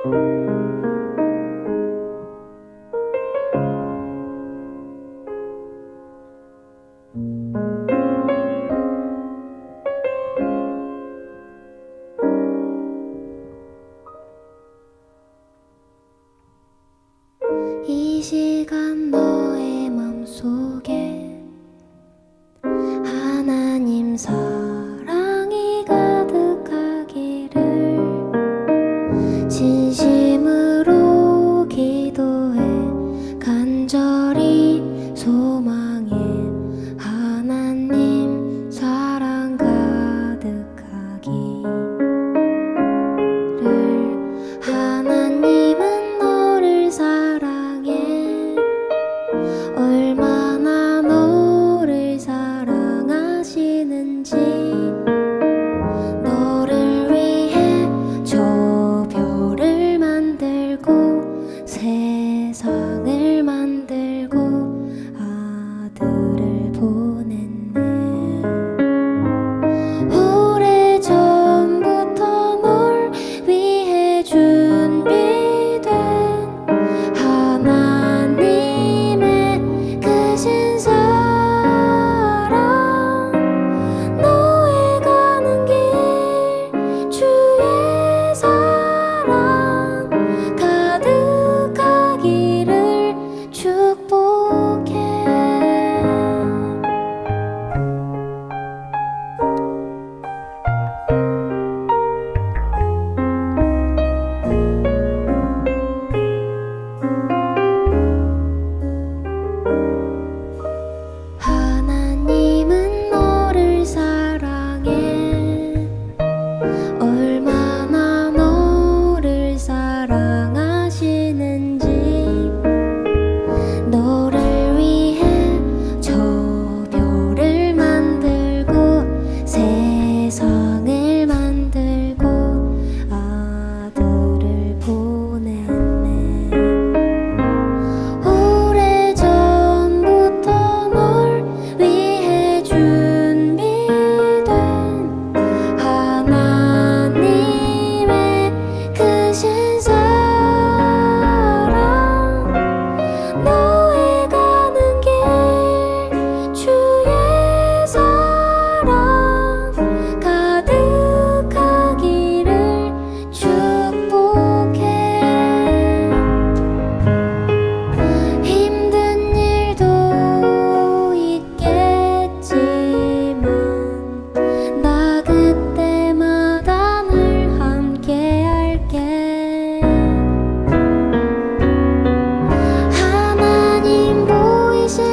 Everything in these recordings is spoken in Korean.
이 시간 너의 맘속에 하나님 사랑이 가득하기를 진심으로 기도해 간절히 소망해. 하나님 사랑 가득하기를. 하나님은 너를 사랑해. 얼마나 너를 사랑하시는지. 너를 위해 저 별을 만들고 세상을 만들고 아들을 보냈네. 오래전부터 널 위해 준비된 하나님의 크신 사랑. 너의 가는 길 주의 사랑 가득하기를 축복해. 하나님은 너를 사랑해. 얼마나 너를 사랑하시는지. 너를 위해 저 별을 만들고 세상을 만들고 아들을 보냈네. 오래전부터 널 위해 준비된 하나님의 크신 사랑. 너의 가는 길 주의 사랑 가득하기를 축복해. 힘든 일도 있겠지만 나 그때마다 늘 함께 할게. 하나님 보이신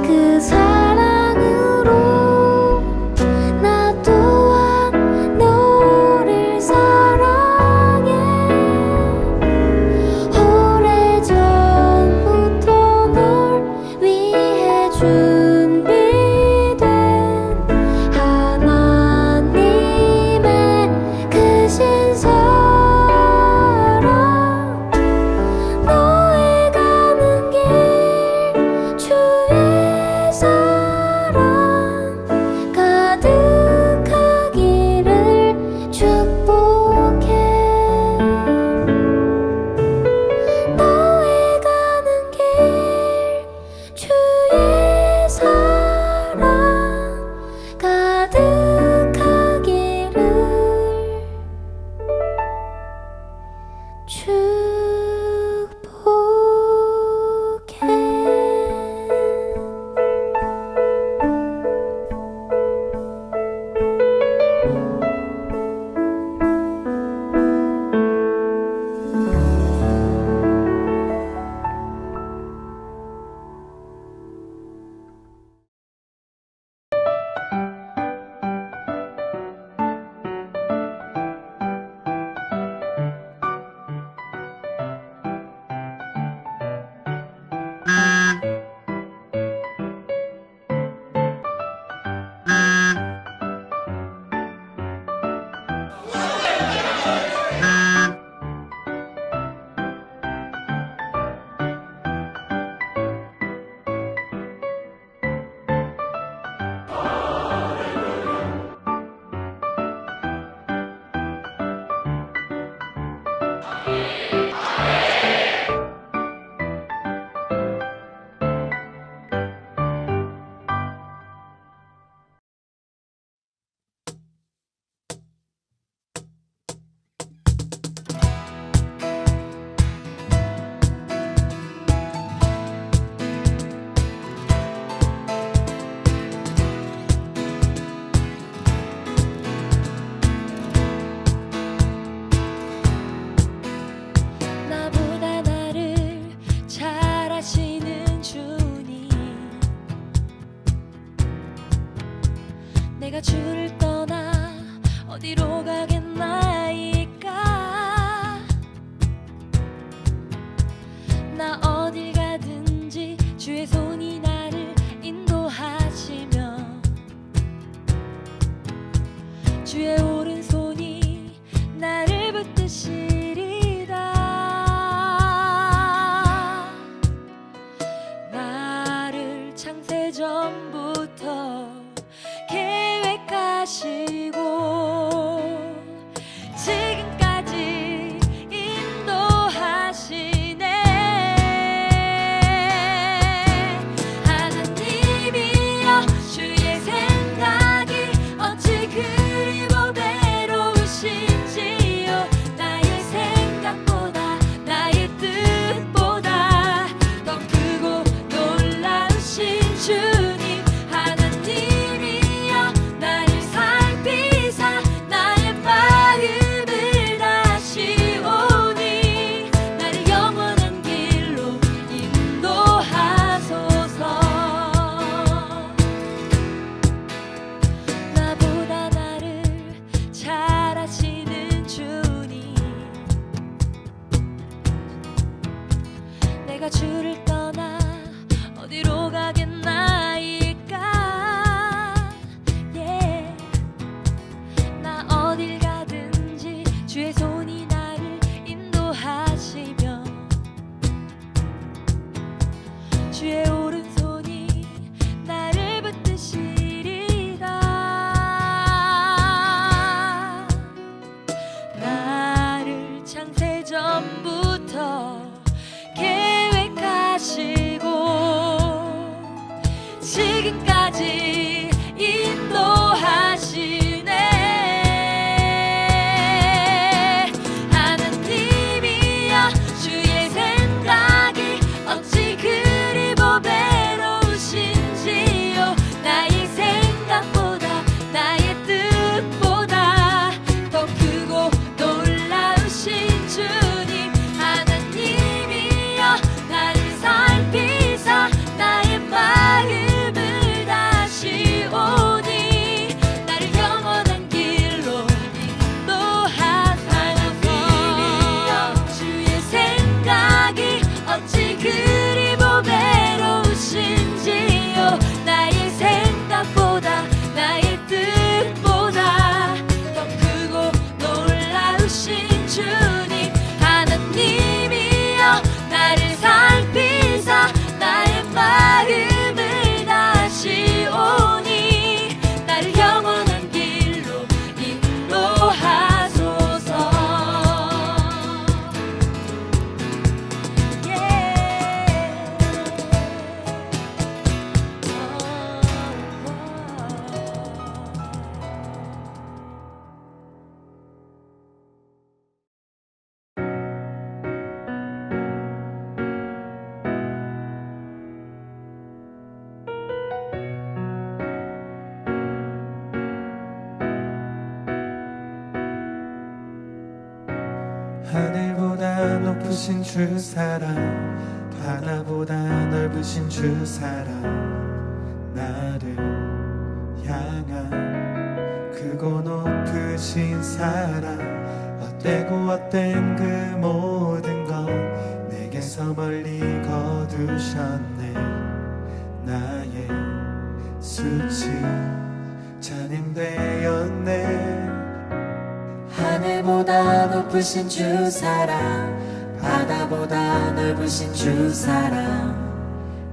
그 사랑으로 나 또한 너를 사랑해. 오래전부터 널 위해 준비된 하나님의 크신 사랑. 너의 가는 길 주의 사랑 가득하기를 축복해. 너의 가는 길 주의 사랑 가득하기를 축복해. 나보다 나를 잘 아시는 주님, 내가 주를 떠나 어디로 가겠나이까. 나 어딜 가든지 주의 손이 나를 인도하시며 주의 오른손이 나를 붙드시리다. 나를 창세전부터 계획하시고 지금까지 인도하시네. 하나님이여, 주의 생각이 어찌 그리 보배로우신지요. 나의 생각보다 나의 뜻보다 더 크고 놀라우신 주님. 하나님이여, 나를 살피사 나의 마음을 다시오니 나를 영원한 길로 인도하소서. 나보다 나를 잘 아시는 주님, 내가 주를 떠나 어디로 가겠나이까. yeah. 나 어딜 가든지 주의 손이 나를 인도하시며 주의 오른손이 나를 붙드시리다. 나를 창세전부터 계획하시고 지금까지 인도하시네. 하나님이여, 주의 생각이 어찌 그리 보배로우신지요. 나의 생각보다 나의 뜻보다 더 크고 놀라우신 주님. 하나님이여, 나를 살피사 나의 마음을 다시오니 나를 영원한 길로 인도하소서. 주의 생각이 어찌 그리 보배로우신지요. 나의 생각보다 나의 뜻보다 더 크고 놀라우신 주님. 하나님이여, 나를 살피사 나의 마음을 다시오니 나를 영원한 길로 인도하소서. 하늘보다 높으신 주 사랑, 바다보다 넓으신 주 사랑, 나를 향한 크고 높으신 사랑, 헛되고 헛된 그 모든 것 내게서 멀리 거두셨네. 나의 수치 찬양되었네. 하늘보다 높으신 주 사랑, 바다보다 넓으신 주 사랑,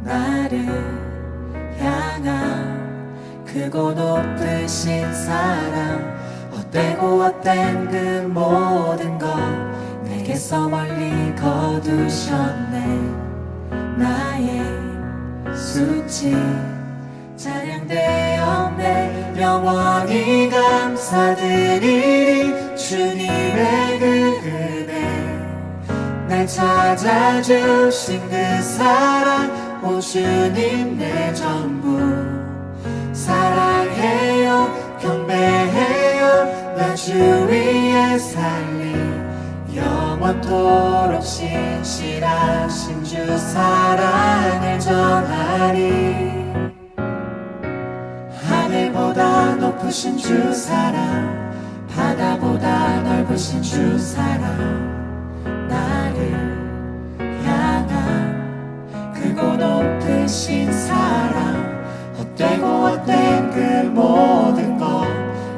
나를 향한 크고 높으신 사랑, 헛되고 헛된 그 모든 것 내게 내게서 멀리 거두셨네. 나의 수치 찬양되었네. 영원히 감사드리리 주님의 그 은혜, 날 찾아주신 그 사랑, 오 주님 내 전부. 사랑해요 경배해요 나 주 위에 살리. 영원토록 신실하신 주 사랑을 전하리. 하늘보다 높으신 주 사랑, 바다보다 넓으신 주 사랑, 나를 향한 크고 높으신 사랑, 헛되고 헛된 그 모든 것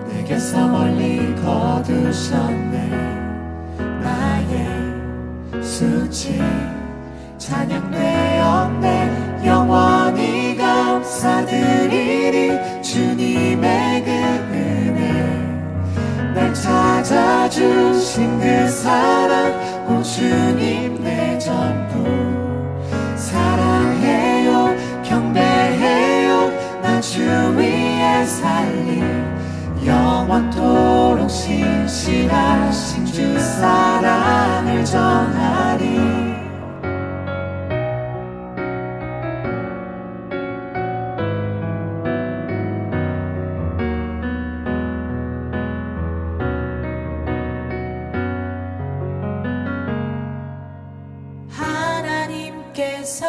내게서 멀리 거두셨네. 나의 수치 찬양되었네. 영원히 감사드리리 주님의 그 은혜, 날 찾아주신 그 사랑, 오 주님 내 전부. 사랑해요 경배해요 나 주 위에 살리. 영원토록 신실하신 주 사랑을 전하리. 하나님께서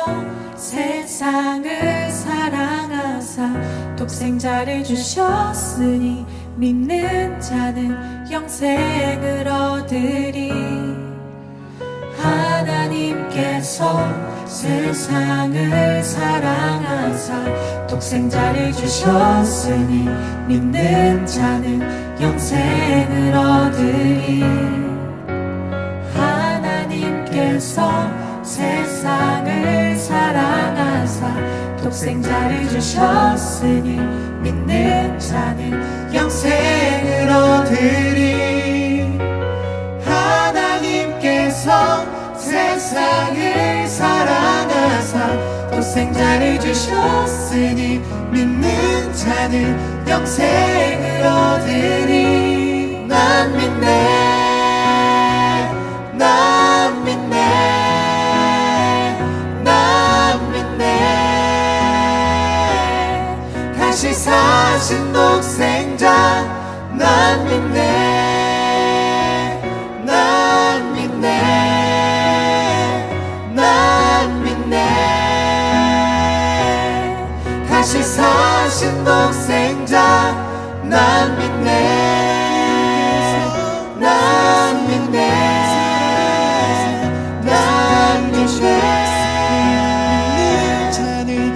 세상을 사랑하사 독생자를 주셨으니 믿는 자는 영생을 얻으리. 하나님께서 세상을 사랑하사 독생자를 주셨으니 믿는 자는 영생을 얻으리. 하나님께서 세상을 사랑하사 독생자를 주셨으니 믿는 자는 영생을 얻으리. 하나님께서 세상을 사랑하사 독생자를 주셨으니 믿는 자는 영생을 얻으리. 난 믿네 난 믿네 난 믿네 다시 사신 독생자. 난 믿네 난 믿네 난 믿네 다시 사신 독생자. 난 믿네 난 믿네 난 믿네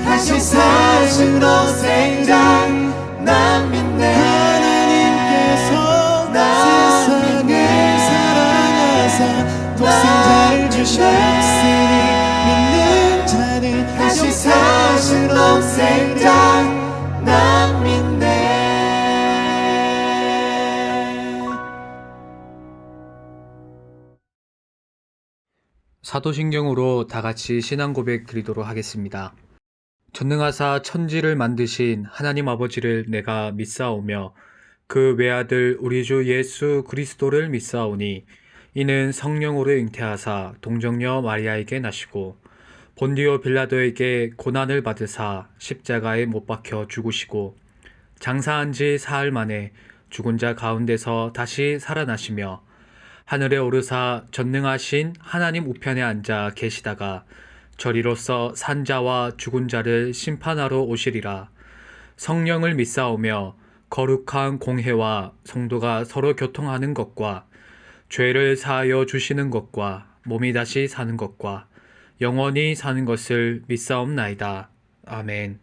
다시 사신 독생자. 난 믿네 하나님께서 세상을 사랑하사 독생자를 주셨으니 믿는 자는 다시 사신 독생자. 난 믿네. 사도신경으로 다 같이 신앙 고백 드리도록 하겠습니다. 전능하사 천지를 만드신 하나님 아버지를 내가 믿사오며 그 외아들 우리 주 예수 그리스도를 믿사오니 이는 성령으로 잉태하사 동정녀 마리아에게 나시고 본디오 빌라도에게 고난을 받으사 십자가에 못 박혀 죽으시고 장사한 지 사흘 만에 죽은 자 가운데서 다시 살아나시며 하늘에 오르사 전능하신 하나님 우편에 앉아 계시다가 저리로서 산자와 죽은 자를 심판하러 오시리라. 성령을 믿사오며 거룩한 공회와 성도가 서로 교통하는 것과 죄를 사하여 주시는 것과 몸이 다시 사는 것과 영원히 사는 것을 믿사옵나이다. 아멘.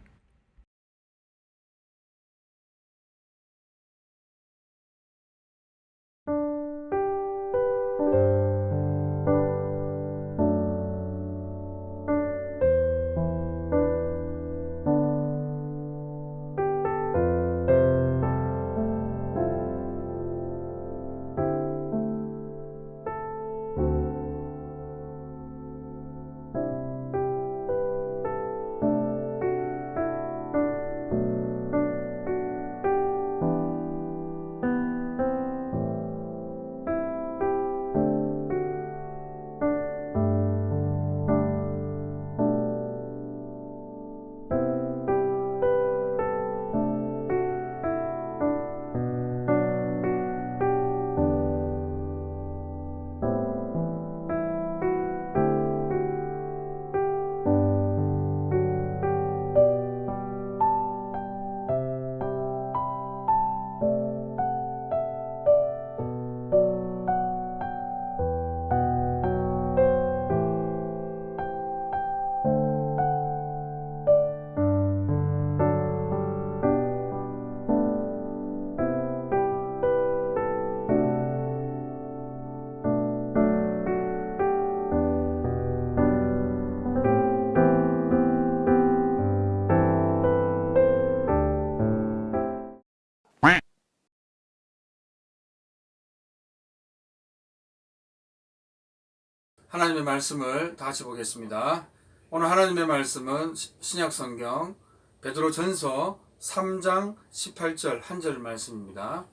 하나님의 말씀을 다 같이 보겠습니다. 오늘 하나님의 말씀은 신약성경 베드로전서 3장 18절 한 절 말씀입니다.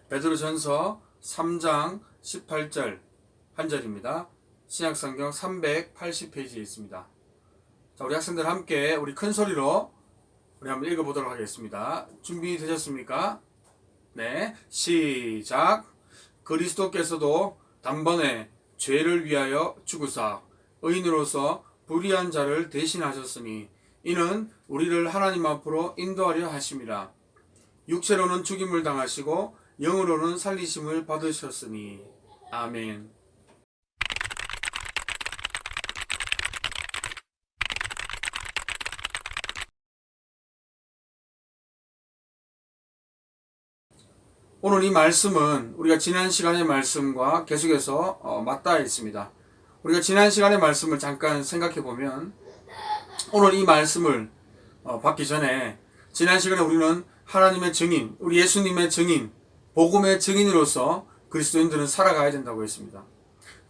베드로전서 3장 18절 한 절입니다. 신약성경 380페이지에 있습니다. 자, 우리 학생들 함께 우리 큰 소리로 우리 한번 읽어보도록 하겠습니다. 준비되셨습니까? 네, 시작. 그리스도께서도 단번에 죄를 위하여 죽으사 의인으로서 불의한 자를 대신하셨으니 이는 우리를 하나님 앞으로 인도하려 하심이라. 육체로는 죽임을 당하시고 영으로는 살리심을 받으셨으니. 아멘. 오늘 이 말씀은 우리가 지난 시간의 말씀과 계속해서 맞닿아 있습니다. 우리가 지난 시간의 말씀을 잠깐 생각해 보면 오늘 이 말씀을 받기 전에 지난 시간에 우리는 하나님의 증인, 우리 예수님의 증인, 복음의 증인으로서 그리스도인들은 살아가야 된다고 했습니다.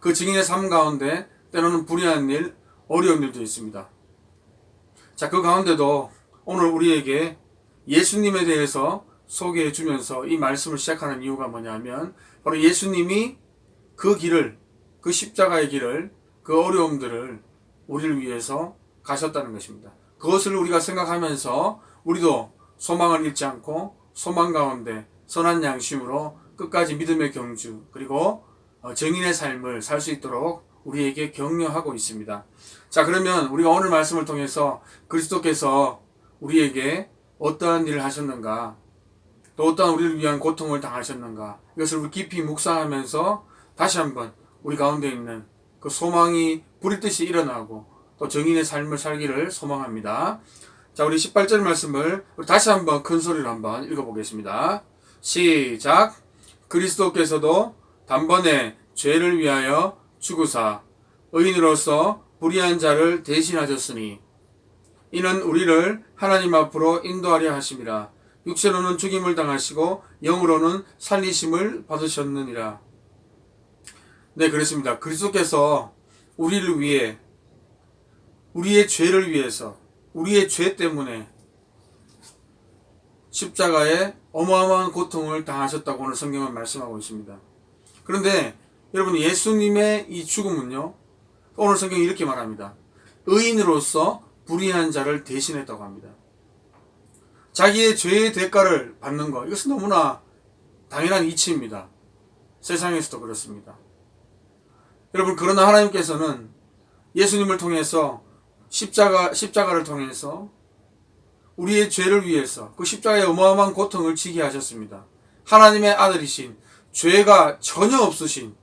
그 증인의 삶 가운데 때로는 불의한 일, 어려운 일도 있습니다. 자, 그 가운데도 오늘 우리에게 예수님에 대해서 소개해 주면서 이 말씀을 시작하는 이유가 뭐냐면 바로 예수님이 그 길을, 그 십자가의 길을, 그 어려움들을 우리를 위해서 가셨다는 것입니다. 그것을 우리가 생각하면서 우리도 소망을 잃지 않고 소망 가운데 선한 양심으로 끝까지 믿음의 경주 그리고 정인의 삶을 살 수 있도록 우리에게 격려하고 있습니다. 자, 그러면 우리가 오늘 말씀을 통해서 그리스도께서 우리에게 어떠한 일을 하셨는가, 또 어떠한 우리를 위한 고통을 당하셨는가, 이것을 우리 깊이 묵상하면서 다시 한번 우리 가운데 있는 그 소망이 불일 듯이 일어나고 또 정인의 삶을 살기를 소망합니다. 자, 우리 18절 말씀을 다시 한번 큰 소리로 한번 읽어보겠습니다. 시작. 그리스도께서도 단번에 죄를 위하여 죽으사 의인으로서 불의한 자를 대신하셨으니 이는 우리를 하나님 앞으로 인도하려 하심이라. 육체로는 죽임을 당하시고 영으로는 살리심을 받으셨느니라. 네, 그렇습니다. 그리스도께서 우리를 위해, 우리의 죄를 위해서, 우리의 죄 때문에 십자가에 어마어마한 고통을 당하셨다고 오늘 성경은 말씀하고 있습니다. 그런데 여러분, 예수님의 이 죽음은요, 오늘 성경이 이렇게 말합니다. 의인으로서 불의한 자를 대신했다고 합니다. 자기의 죄의 대가를 받는 것, 이것은 너무나 당연한 이치입니다. 세상에서도 그렇습니다. 여러분, 그러나 하나님께서는 예수님을 통해서 십자가를 통해서 우리의 죄를 위해서 그 십자가의 어마어마한 고통을 지게 하셨습니다. 하나님의 아들이신, 죄가 전혀 없으신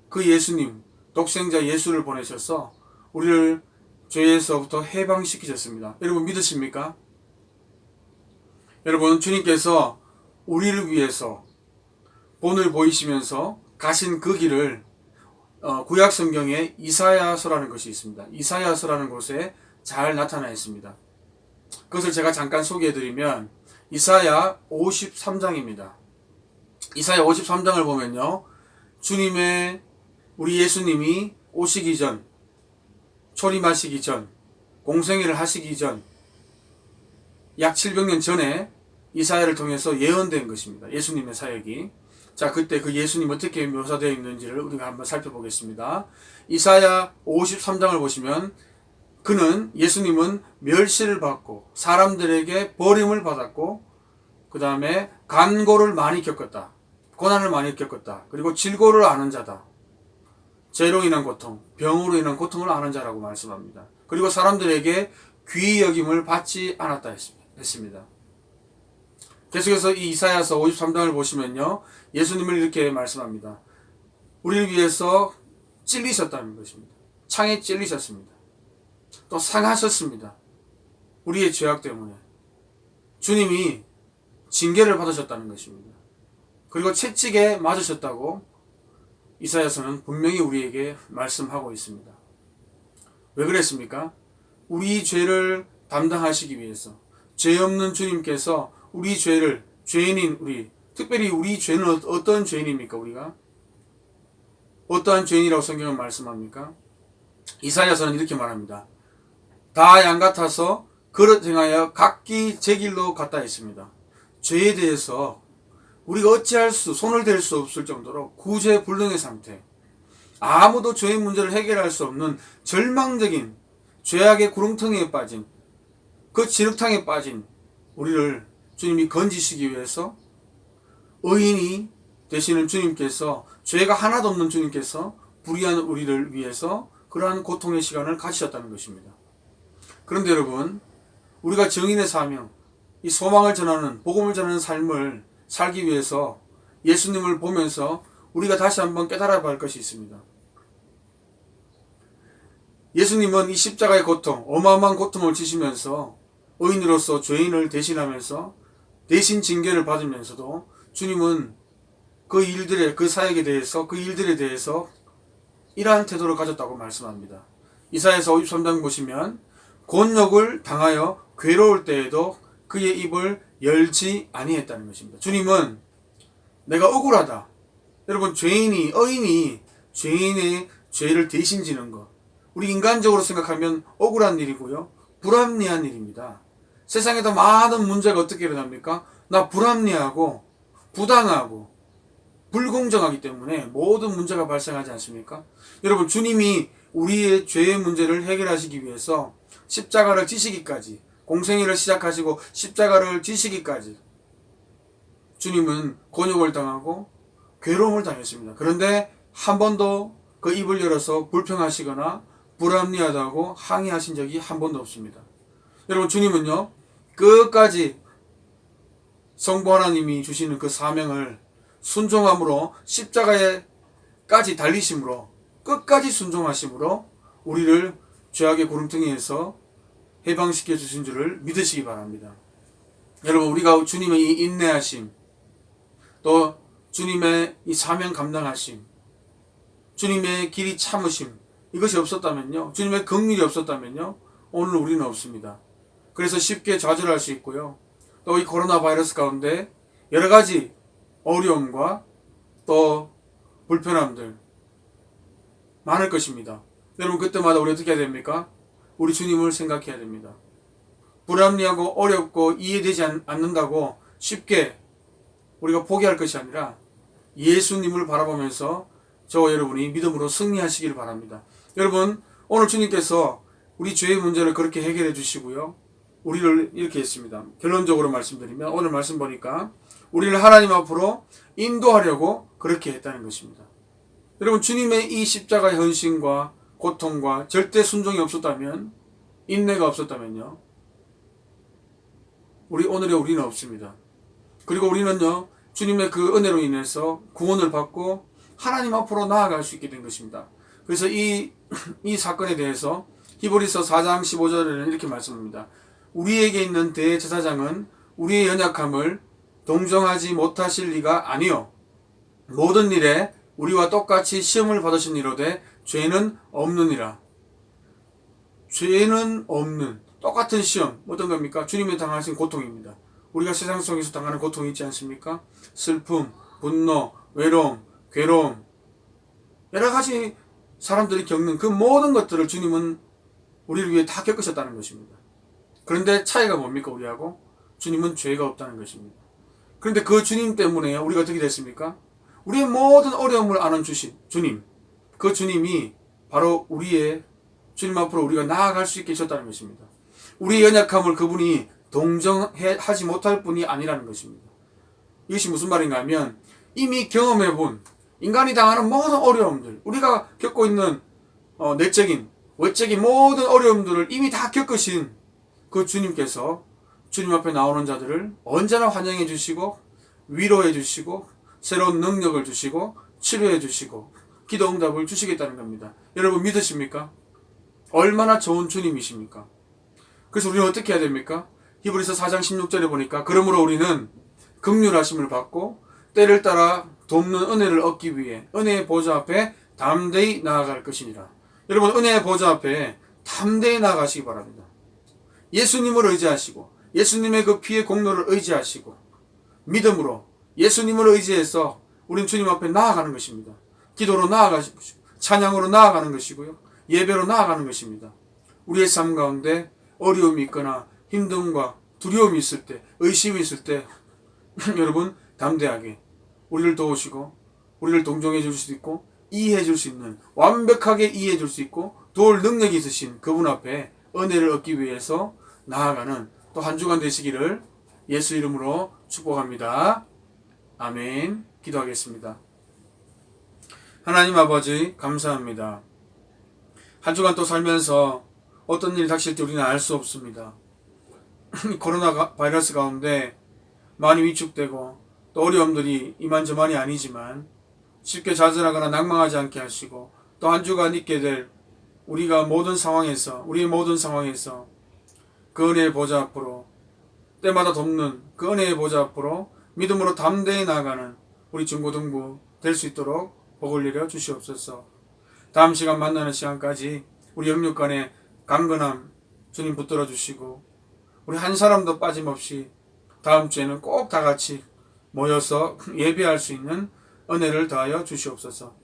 그 예수님, 독생자 예수를 보내셔서 우리를 죄에서부터 해방시키셨습니다. 여러분, 믿으십니까? 여러분, 주님께서 우리를 위해서 본을 보이시면서 가신 그 길을 구약 성경에 이사야서라는 것이 있습니다. 이사야서라는 곳에 잘 나타나 있습니다. 그것을 제가 잠깐 소개해드리면 이사야 53장입니다. 이사야 53장을 보면요, 우리 예수님이 오시기 전, 초림하시기 전, 공생애를 하시기 전, 약 700년 전에 이사야를 통해서 예언된 것입니다. 예수님의 사역이. 자, 그때 그 예수님 어떻게 묘사되어 있는지를 우리가 한번 살펴보겠습니다. 이사야 53장을 보시면 예수님은 멸시를 받고 사람들에게 버림을 받았고 그 다음에 간고를 많이 겪었다. 고난을 많이 겪었다. 그리고 질고를 아는 자다. 죄로 인한 고통, 병으로 인한 고통을 아는 자라고 말씀합니다. 그리고 사람들에게 귀히 여김을 받지 않았다 했습니다. 계속해서 이 이사야서 53장을 보시면요, 예수님을 이렇게 말씀합니다. 우리를 위해서 찔리셨다는 것입니다. 창에 찔리셨습니다. 또 상하셨습니다. 우리의 죄악 때문에. 주님이 징계를 받으셨다는 것입니다. 그리고 채찍에 맞으셨다고 이사야서는 분명히 우리에게 말씀하고 있습니다. 왜 그랬습니까? 우리 죄를 담당하시기 위해서, 죄 없는 주님께서 우리 죄를, 죄인인 우리, 특별히 우리 죄는 어떤 죄인입니까? 우리가 어떠한 죄인이라고 성경은 말씀합니까? 이사야서는 이렇게 말합니다. 다 양 같아서 그릇 행하여 각기 제 길로 갔다 했습니다. 죄에 대해서 우리가 어찌할 손을 댈 수 없을 정도로 구제불능의 상태, 아무도 죄의 문제를 해결할 수 없는 절망적인 죄악의 구렁텅이에 빠진, 그 진흙탕에 빠진 우리를 주님이 건지시기 위해서 의인이 되시는 주님께서, 죄가 하나도 없는 주님께서 불의한 우리를 위해서 그러한 고통의 시간을 가지셨다는 것입니다. 그런데 여러분, 우리가 증인의 사명, 이 소망을 전하는, 복음을 전하는 삶을 살기 위해서 예수님을 보면서 우리가 다시 한번 깨달아야 할 것이 있습니다. 예수님은 이 십자가의 고통, 어마어마한 고통을 지시면서 의인으로서 죄인을 대신하면서 대신 징계를 받으면서도 주님은 그 일들에, 그 사역에 대해서, 그 일들에 대해서 이러한 태도를 가졌다고 말씀합니다. 이사야서 53장 보시면 곤욕을 당하여 괴로울 때에도 그의 입을 열지 아니했다는 것입니다. 주님은 내가 억울하다. 여러분, 의인이 죄인의 죄를 대신 지는 것, 우리 인간적으로 생각하면 억울한 일이고요, 불합리한 일입니다. 세상에도 많은 문제가 어떻게 일어납니까? 나 불합리하고 부당하고 불공정하기 때문에 모든 문제가 발생하지 않습니까? 여러분, 주님이 우리의 죄의 문제를 해결하시기 위해서 십자가를 지시기까지, 공생애를 시작하시고 십자가를 지시기까지 주님은 곤욕을 당하고 괴로움을 당했습니다. 그런데 한 번도 그 입을 열어서 불평하시거나 불합리하다고 항의하신 적이 한 번도 없습니다. 여러분, 주님은요, 끝까지 성부 하나님이 주시는 그 사명을 순종함으로, 십자가에까지 달리심으로, 끝까지 순종하심으로 우리를 죄악의 구름텅이에서 해방시켜 주신 줄을 믿으시기 바랍니다. 여러분, 우리가 주님의 이 인내하심, 또 주님의 이 사명 감당하심, 주님의 길이 참으심, 이것이 없었다면요, 주님의 긍휼이 없었다면요, 오늘 우리는 없습니다. 그래서 쉽게 좌절할 수 있고요, 또 이 코로나 바이러스 가운데 여러 가지 어려움과 또 불편함들 많을 것입니다. 여러분, 그때마다 우리 어떻게 해야 됩니까? 우리 주님을 생각해야 됩니다. 불합리하고 어렵고 이해되지 않는다고 쉽게 우리가 포기할 것이 아니라 예수님을 바라보면서 저와 여러분이 믿음으로 승리하시길 바랍니다. 여러분, 오늘 주님께서 우리 죄의 문제를 그렇게 해결해 주시고요, 우리를 이렇게 했습니다. 결론적으로 말씀드리면 오늘 말씀 보니까 우리를 하나님 앞으로 인도하려고 그렇게 했다는 것입니다. 여러분, 주님의 이 십자가의 헌신과 고통과 절대 순종이 없었다면, 인내가 없었다면요, 오늘의 우리는 없습니다. 그리고 우리는요, 주님의 그 은혜로 인해서 구원을 받고 하나님 앞으로 나아갈 수 있게 된 것입니다. 그래서 이 사건에 대해서 히브리서 4장 15절에는 이렇게 말씀합니다. 우리에게 있는 대제사장은 우리의 연약함을 동정하지 못하실 리가 아니요, 모든 일에 우리와 똑같이 시험을 받으신 이로되 죄는 없느니라. 죄는 없는, 똑같은 시험, 어떤 겁니까? 주님이 당하신 고통입니다. 우리가 세상 속에서 당하는 고통이 있지 않습니까? 슬픔, 분노, 외로움, 괴로움, 여러 가지 사람들이 겪는 그 모든 것들을 주님은 우리를 위해 다 겪으셨다는 것입니다. 그런데 차이가 뭡니까? 우리하고 주님은 죄가 없다는 것입니다. 그런데 그 주님 때문에 우리가 어떻게 됐습니까? 우리의 모든 어려움을 아는 주님, 그 주님이 바로 우리의 주님 앞으로 우리가 나아갈 수 있게 하셨다는 것입니다. 우리의 연약함을 그분이 동정하지 못할 뿐이 아니라는 것입니다. 이것이 무슨 말인가 하면, 이미 경험해본 인간이 당하는 모든 어려움들, 우리가 겪고 있는 내적인, 외적인 모든 어려움들을 이미 다 겪으신 그 주님께서 주님 앞에 나오는 자들을 언제나 환영해 주시고 위로해 주시고 새로운 능력을 주시고 치료해 주시고 기도 응답을 주시겠다는 겁니다. 여러분, 믿으십니까? 얼마나 좋은 주님이십니까? 그래서 우리는 어떻게 해야 됩니까? 히브리서 4장 16절에 보니까 그러므로 우리는 긍휼하심을 받고 때를 따라 돕는 은혜를 얻기 위해 은혜의 보좌 앞에 담대히 나아갈 것이니라. 여러분, 은혜의 보좌 앞에 담대히 나아가시기 바랍니다. 예수님을 의지하시고 예수님의 그 피의 공로를 의지하시고 믿음으로 예수님을 의지해서 우리는 주님 앞에 나아가는 것입니다. 기도로 나아가시고 찬양으로 나아가는 것이고요, 예배로 나아가는 것입니다. 우리의 삶 가운데 어려움이 있거나 힘듦과 두려움이 있을 때, 의심이 있을 때 여러분 담대하게 우리를 도우시고 우리를 동정해 줄 수 있고 이해해 줄 수 있는, 완벽하게 이해해 줄 수 있고 도울 능력이 있으신 그분 앞에 은혜를 얻기 위해서 나아가는 또 한 주간 되시기를 예수 이름으로 축복합니다. 아멘. 기도하겠습니다. 하나님 아버지 감사합니다. 한 주간 또 살면서 어떤 일이 닥칠지 우리는 알 수 없습니다. 코로나 바이러스 가운데 많이 위축되고 또 어려움들이 이만저만이 아니지만 쉽게 좌절하거나 낭망하지 않게 하시고 또 한 주간 있게 될 우리의 모든 상황에서 그 은혜의 보좌 앞으로 때마다 돕는 그 은혜의 보좌 앞으로 믿음으로 담대히 나아가는 우리 중고등부 될 수 있도록 복을 내려 주시옵소서. 다음 시간 만나는 시간까지 우리 영육간의 강건함 주님 붙들어 주시고 우리 한 사람도 빠짐없이 다음 주에는 꼭 다 같이 모여서 예배할 수 있는 은혜를 더하여 주시옵소서.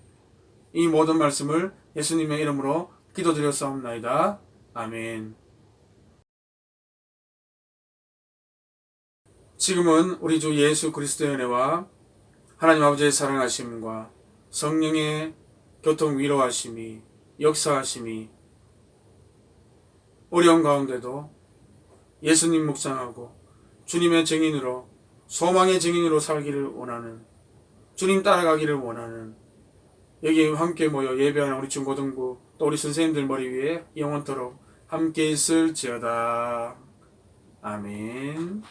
이 모든 말씀을 예수님의 이름으로 기도드렸사옵나이다. 아멘. 지금은 우리 주 예수 그리스도의 은혜와 하나님 아버지의 사랑하심과 성령의 교통 위로하심이 역사하심이 어려운 가운데도 예수님 묵상하고 주님의 증인으로 소망의 증인으로 살기를 원하는, 주님 따라가기를 원하는 여기 함께 모여 예배하는 우리 중고등부 또 우리 선생님들 머리 위에 영원토록 함께 있을지어다. 아멘.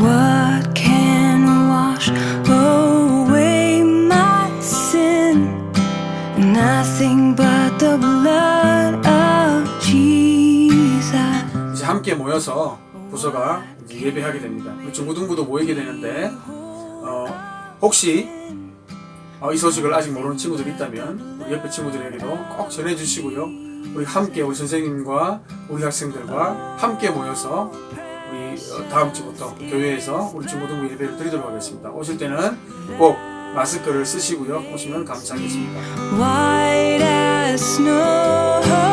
What can wash away my sin? Nothing but the blood of Jesus. 이제 함께 모여서 부서가 이제 예배하게 됩니다. 우리 중고등부도 모이게 되는데 혹시 이 소식을 아직 모르는 친구들이 있다면 우리 옆에 친구들에게도 꼭 전해주시고요. 우리 함께 우리 선생님과 우리 학생들과 함께 모여서 우리 다음 주부터 교회에서 우리 중고등부 예배를 드리도록 하겠습니다. 오실 때는 꼭 마스크를 쓰시고요. 오시면 감사하겠습니다. White as snow.